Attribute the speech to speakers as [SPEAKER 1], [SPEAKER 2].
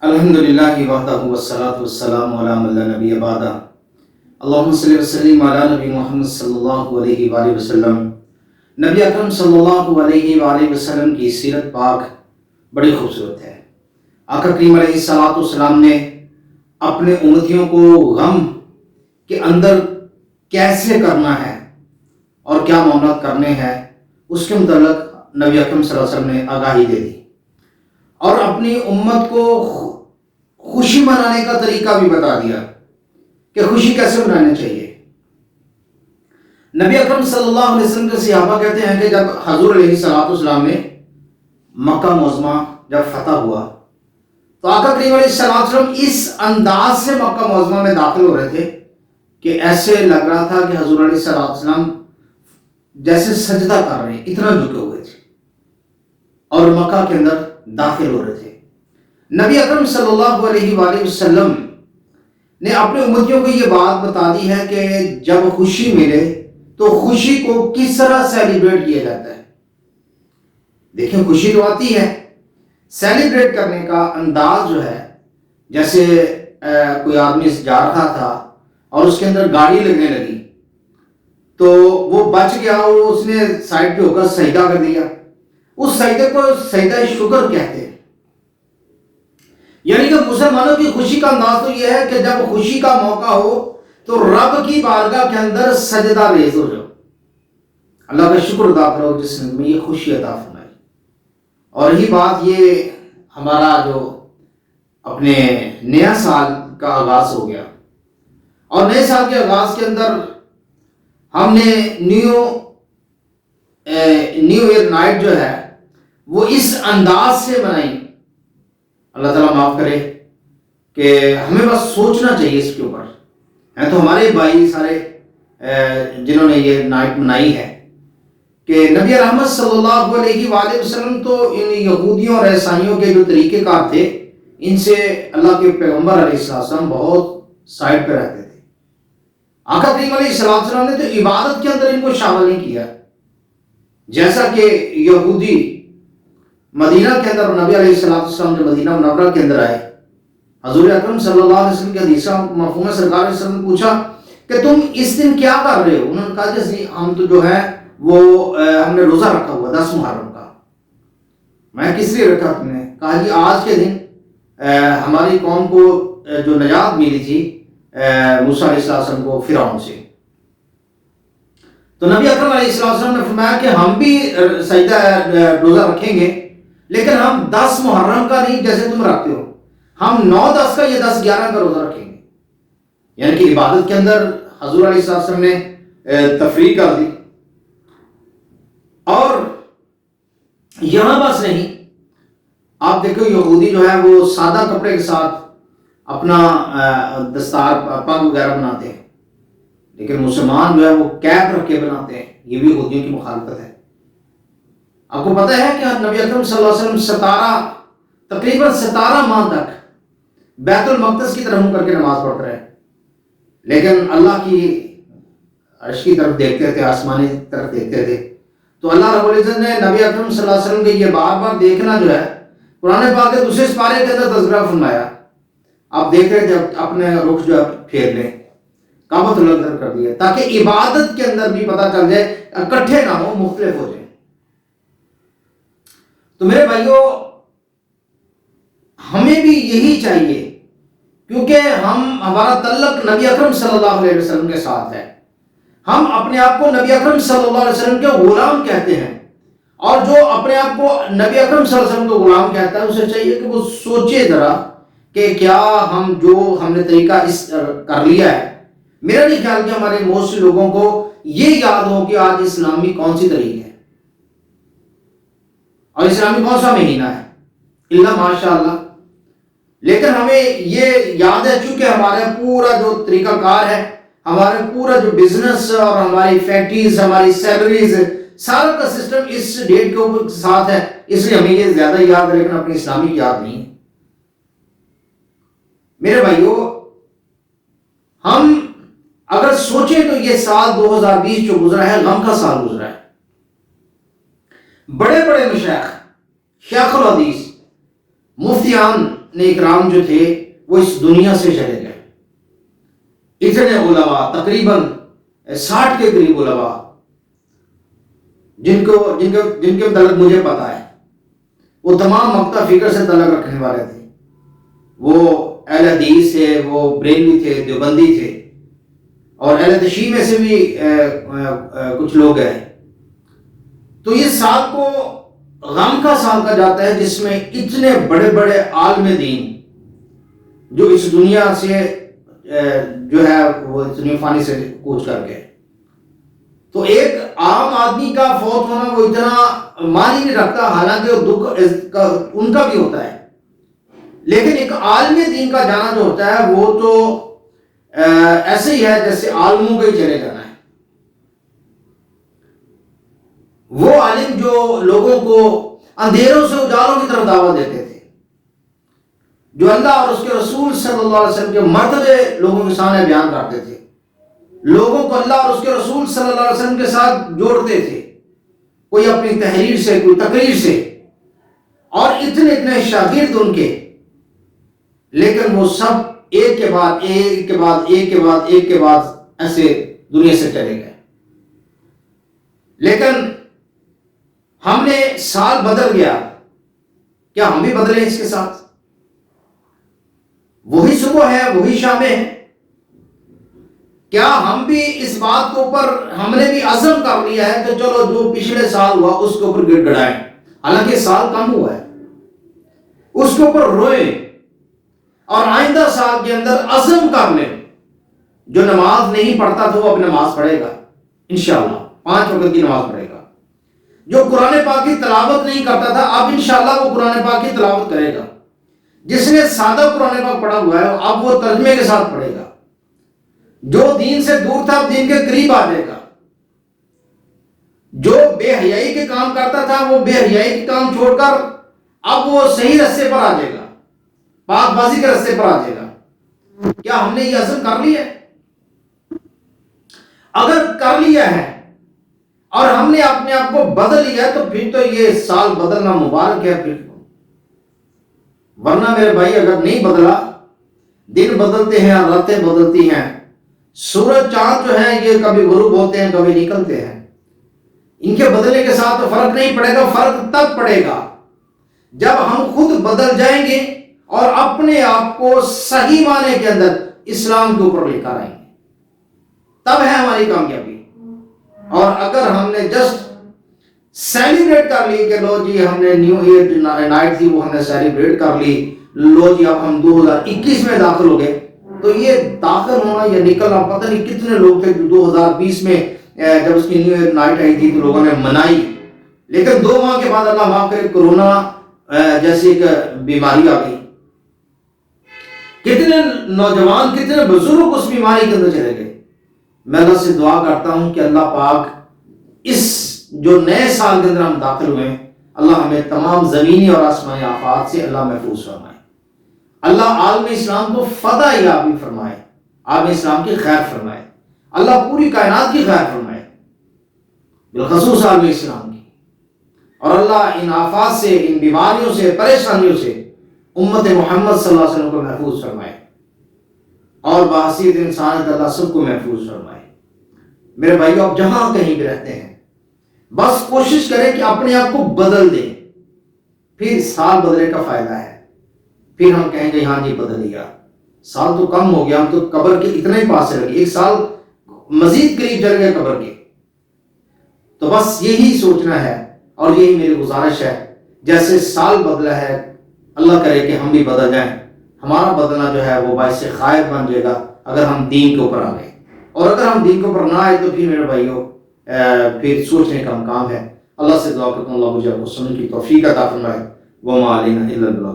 [SPEAKER 1] الحمدللہ وحدہ والصلاۃ والسلام علی من لا نبی بعدہ اللہم صلی وسلم علی نبی محمد صلی اللہ علیہ وآلہ وسلم۔ نبی اکرم صلی اللہ علیہ وآلہ وسلم کی سیرت پاک بڑی خوبصورت ہے۔ آقا کریم علیہ الصلوۃ والسلام نے اپنے امتیوں کو غم کے اندر کیسے کرنا ہے اور کیا معاملات کرنے ہیں اس کے متعلق نبی اکرم صلی اللہ علیہ وسلم نے آگاہی دے دی، اور اپنی امت کو خوشی منانے کا طریقہ بھی بتا دیا کہ خوشی کیسے منانی چاہیے۔ نبی اکرم صلی اللہ علیہ وسلم کے صحابہ کہتے ہیں کہ جب حضور علیہ الصلوۃ والسلام نے مکہ معظمہ جب فتح ہوا تو آقا کریم علیہ الصلوۃ والسلام اس انداز سے مکہ معظمہ میں داخل ہو رہے تھے کہ ایسے لگ رہا تھا کہ حضور علیہ الصلوۃ والسلام جیسے سجدہ کر رہے ہیں، اتنا جھکے ہوئے تھے اور مکہ کے اندر داخل ہو رہے تھے۔ نبی اکرم صلی اللہ علیہ وآلہ وسلم نے اپنے امتیوں کو یہ بات بتا دی ہے کہ جب خوشی ملے تو خوشی کو کس طرح سیلیبریٹ کیا جاتا ہے۔ دیکھیں، خوشی تو آتی ہے، سیلیبریٹ کرنے کا انداز جو ہے، جیسے کوئی آدمی جا رہا تھا اور اس کے اندر گاڑی لگنے لگی تو وہ بچ گیا، اس نے سائڈ پہ ہو کر سجدہ کر دیا، اس سجدے کو سجدہ شکر کہتے ہیں۔ یعنی کہ مسلمانوں کی خوشی کا انداز تو یہ ہے کہ جب خوشی کا موقع ہو تو رب کی بارگاہ کے اندر سجدہ ریز ہو جاؤ، اللہ کا شکر ادا کرو جس نے میں یہ خوشی عطا فرمائی۔ اور یہی بات یہ ہمارا جو اپنے نیا سال کا آغاز ہو گیا، اور نئے سال کے آغاز کے اندر ہم نے نیو ایئر نائٹ جو ہے وہ اس انداز سے منائی۔ اللہ تعالیٰ معاف کرے کہ ہمیں بس سوچنا چاہیے اس کے اوپر، ہیں تو ہمارے بھائی سارے جنہوں نے یہ نائٹ منائی ہے، کہ نبی رحمت صلی اللہ علیہ وآلہ وسلم تو ان یہودیوں اور عیسائیوں کے جو طریقہ کار تھے ان سے اللہ کے پیغمبر علیہ السلام بہت سائڈ پہ رہتے تھے۔ آقا کریم علیہ السلام نے تو عبادت کے اندر ان کو شامل نہیں کیا، جیسا کہ یہودی مدینہ کے اندر نبی علیہ السلام جو مدینہ منورہ کے اندر آئے، حضور اکرم صلی اللہ علیہ وسلم کے حدیث مفہوم سرکار علیہ السلام نے پوچھا کہ تم اس دن کیا کر رہے ہو؟ انہوں نے کہا جیسے ہم تو جو ہے وہ ہم نے روزہ رکھا ہوا 10 محرم کا۔ میں کس لیے رکھا؟ تم نے کہا جی آج کے دن ہماری قوم کو جو نجات ملی تھی موسیٰ علیہ السلام کو فرعون سے۔ تو نبی اکرم علیہ السلام نے فرمایا کہ ہم بھی سجدہ روزہ رکھیں گے، لیکن ہم 10 محرم کا نہیں جیسے تم رکھتے ہو، ہم 9-10 کا یا 10-11 کا روزہ رکھیں گے۔ یعنی کہ عبادت کے اندر حضور علیہ السلام نے تفریق کر دی۔ اور یہاں بس نہیں، آپ دیکھو یہودی جو ہے وہ سادہ کپڑے کے ساتھ اپنا دستار پگ وغیرہ بناتے ہیں، لیکن مسلمان جو ہے وہ کیپ رکھ کے بناتے ہیں، یہ بھی یہودیوں کی مخالفت ہے۔ آپ کو پتہ ہے کہ نبی اکرم صلی اللہ علیہ وسلم تقریباً 17 ماہ تک بیت المقدس کی طرف منہ کر کے نماز پڑھتے رہے، لیکن اللہ کی عرش کی طرف دیکھتے تھے، آسمانی طرف دیکھتے تھے۔ تو اللہ رب العزت نے نبی اکرم صلی اللہ علیہ وسلم کے یہ بار بار دیکھنا جو ہے قرآن پاک کے دوسرے سپارے کے اندر تذکرہ فرمایا۔ آپ دیکھ رہے تھے اپنے رخ جو ہے پھیر لیں، کعبۃ اللہ طرف کر دیا، تاکہ عبادت کے اندر بھی پتہ چل جائے، اکٹھے نہ ہو، مختلف ہو جائیں۔ تو میرے بھائیوں، ہمیں بھی یہی چاہیے، کیونکہ ہمارا تعلق نبی اکرم صلی اللہ علیہ وسلم کے ساتھ ہے۔ ہم اپنے آپ کو نبی اکرم صلی اللہ علیہ وسلم کے غلام کہتے ہیں، اور جو اپنے آپ کو نبی اکرم صلی اللہ علیہ وسلم کو غلام کہتا ہے اسے چاہیے کہ وہ سوچے ذرا کہ کیا ہم نے طریقہ اس کر لیا ہے۔ میرا نہیں خیال کہ ہمارے موسٹ لوگوں کو یہ یاد ہو کہ آج اسلامی کون سی تاریخ ہے اور اسلامی کون سا مہینہ ہے، اللہ ماشاء اللہ۔ لیکن ہمیں یہ یاد ہے، چونکہ ہمارا پورا جو طریقہ کار ہے، ہمارا پورا جو بزنس اور ہماری فیکٹریز، ہماری سیلریز، سارا کا سسٹم اس ڈیٹ کے ساتھ ہے، اس لیے ہمیں یہ زیادہ یاد ہے، لیکن اپنی اسلامی کی یاد نہیں ہے۔ میرے بھائیوں، ہم اگر سوچیں تو یہ سال 2020 جو گزرا ہے غم کا سال گزرا ہے۔ بڑے بڑے مشائخ، شیخ الحدیث، مفتیان نے اکرام جو تھے وہ اس دنیا سے چلے گئے. اتنے علماء تقریباً 60 کے قریب علماء جن کے تعلق مجھے پتا ہے وہ تمام مکتب فکر سے تعلق رکھنے والے تھے. وہ اہل حدیث تھے، وہ بریلوی تھے، دیوبندی تھے، اور اہل تشیع میں سے بھی کچھ لوگ ہیں. تو یہ سال کو غم کا سال کہا جاتا ہے جس میں اتنے بڑے بڑے عالم دین جو اس دنیا سے جو ہے وہ دنیا فانی سے کوچ کر گئے. تو ایک عام آدمی کا فوت ہونا وہ اتنا معنی نہیں رکھتا، حالانکہ وہ دکھ ان کا بھی ہوتا ہے، لیکن ایک عالم دین کا جانا جو ہوتا ہے وہ تو ایسے ہی ہے جیسے عالموں کے ہی چلے جانا ہے. وہ عالم جو لوگوں کو اندھیروں سے اجالوں کی طرف دعوت دیتے تھے، جو اللہ اور اس کے رسول صلی اللہ علیہ وسلم کے مرتبے لوگوں کے سامنے بیان کرتے تھے، لوگوں کو اللہ اور اس کے رسول صلی اللہ علیہ وسلم کے ساتھ جوڑتے تھے، کوئی اپنی تحریر سے، کوئی تقریر سے، اور اتنے شاگرد ان کے، لیکن وہ سب ایک کے بعد ایک کے بعد ایک کے بعد ایک کے بعد ایسے دنیا سے چلے گئے. لیکن ہم نے سال بدل گیا، کیا ہم بھی بدلے اس کے ساتھ؟ وہی صبح ہے، وہی شامیں ہیں. کیا ہم بھی اس بات کے اوپر ہم نے بھی عزم کر لیا ہے کہ چلو جو پچھلے سال ہوا اس کے اوپر گڑ گڑائیں، حالانکہ سال کم ہوا ہے، اس کے اوپر روئیں اور آئندہ سال کے اندر عزم کر لیں. جو نماز نہیں پڑھتا تھا وہ اب نماز پڑھے گا انشاءاللہ، 5 وقت کی نماز پڑھے گا. جو قرآن پاک کی تلاوت نہیں کرتا تھا اب انشاءاللہ وہ قرآن پاک کی تلاوت کرے گا. جس نے سادہ قرآن پاک پڑھا ہوا ہے اب وہ ترجمے کے ساتھ پڑھے گا. جو دین سے دور تھا اب دین کے قریب آ جائے گا. جو بے حیائی کے کام کرتا تھا وہ بے حیائی کے کام چھوڑ کر اب وہ صحیح رستے پر آ جائے گا، پاک بازی کے رستے پر آ جائے گا. کیا ہم نے یہ عزم کر لیا ہے؟ اگر کر لیا ہے اور ہم نے اپنے آپ کو بدل لیا ہے تو پھر تو یہ سال بدلنا مبارک ہے. پھر ورنہ میرے بھائی اگر نہیں بدلا، دن بدلتے ہیں، راتیں بدلتی ہیں، سورج چاند جو ہیں یہ کبھی غروب ہوتے ہیں کبھی نکلتے ہیں، ان کے بدلنے کے ساتھ تو فرق نہیں پڑے گا. فرق تب پڑے گا جب ہم خود بدل جائیں گے اور اپنے آپ کو صحیح معنی کے اندر اسلام کے اوپر لے کر آئیں گے، تب ہے ہماری کامیابی. اور اگر ہم نے جسٹ سیلیبریٹ کر لی کہ لو جی ہم نے نیو ایئر نائٹ تھی وہ ہم نے سیلیبریٹ کر لی، لو جی اب ہم 2021 میں داخل ہو گئے، تو یہ داخل ہونا یا نکلنا پتہ نہیں کتنے لوگ تھے جو 2020 میں جب اس کی نیو ایئر نائٹ آئی تھی تو لوگوں نے منائی، لیکن 2 ماہ کے بعد اللہ معاف کرے کورونا جیسی ایک بیماری آ گئی. کتنے نوجوان کتنے بزرگ اس بیماری کے اندر چلے گئے. میں اللہ سے دعا کرتا ہوں کہ اللہ پاک اس جو نئے سال کے اندر ہم داخل ہوئے ہیں اللہ ہمیں تمام زمینی اور آسمانی آفات سے اللہ محفوظ فرمائے. اللہ عالم اسلام کو فتح یابی فرمائے، عالم اسلام کی خیر فرمائے، اللہ پوری کائنات کی خیر فرمائے، بالخصوص عالم اسلام کی. اور اللہ ان آفات سے، ان بیماریوں سے، پریشانیوں سے امت محمد صلی اللہ علیہ وسلم کو محفوظ فرمائے اور بحیثیت انسانیت اللہ سب کو محفوظ فرمائے. میرے بھائیو آپ جہاں کہیں بھی رہتے ہیں بس کوشش کریں کہ اپنے آپ کو بدل دیں، پھر سال بدلنے کا فائدہ ہے. پھر ہم کہیں گے ہاں جی بدل لیا، سال تو کم ہو گیا، ہم تو قبر کے اتنے ہی پاس چلے گئے، 1 سال مزید قریب چل گئے قبر کے. تو بس یہی سوچنا ہے اور یہی میری گزارش ہے. جیسے سال بدلا ہے اللہ کرے کہ ہم بھی بدل جائیں، ہمارا بدلنا جو ہے وہ باعث خیر بن جائے گا اگر ہم دین کے اوپر آ گئے. اور اگر ہم دین کے اوپر نہ آئے تو پھر میرے بھائیوں پھر سوچنے کا مقام ہے. اللہ سے دعا کرتا ہوں اللہ مجھے آپ کو سننے کی توفیق عطا فرمائے. وما علینا الا البلاغ.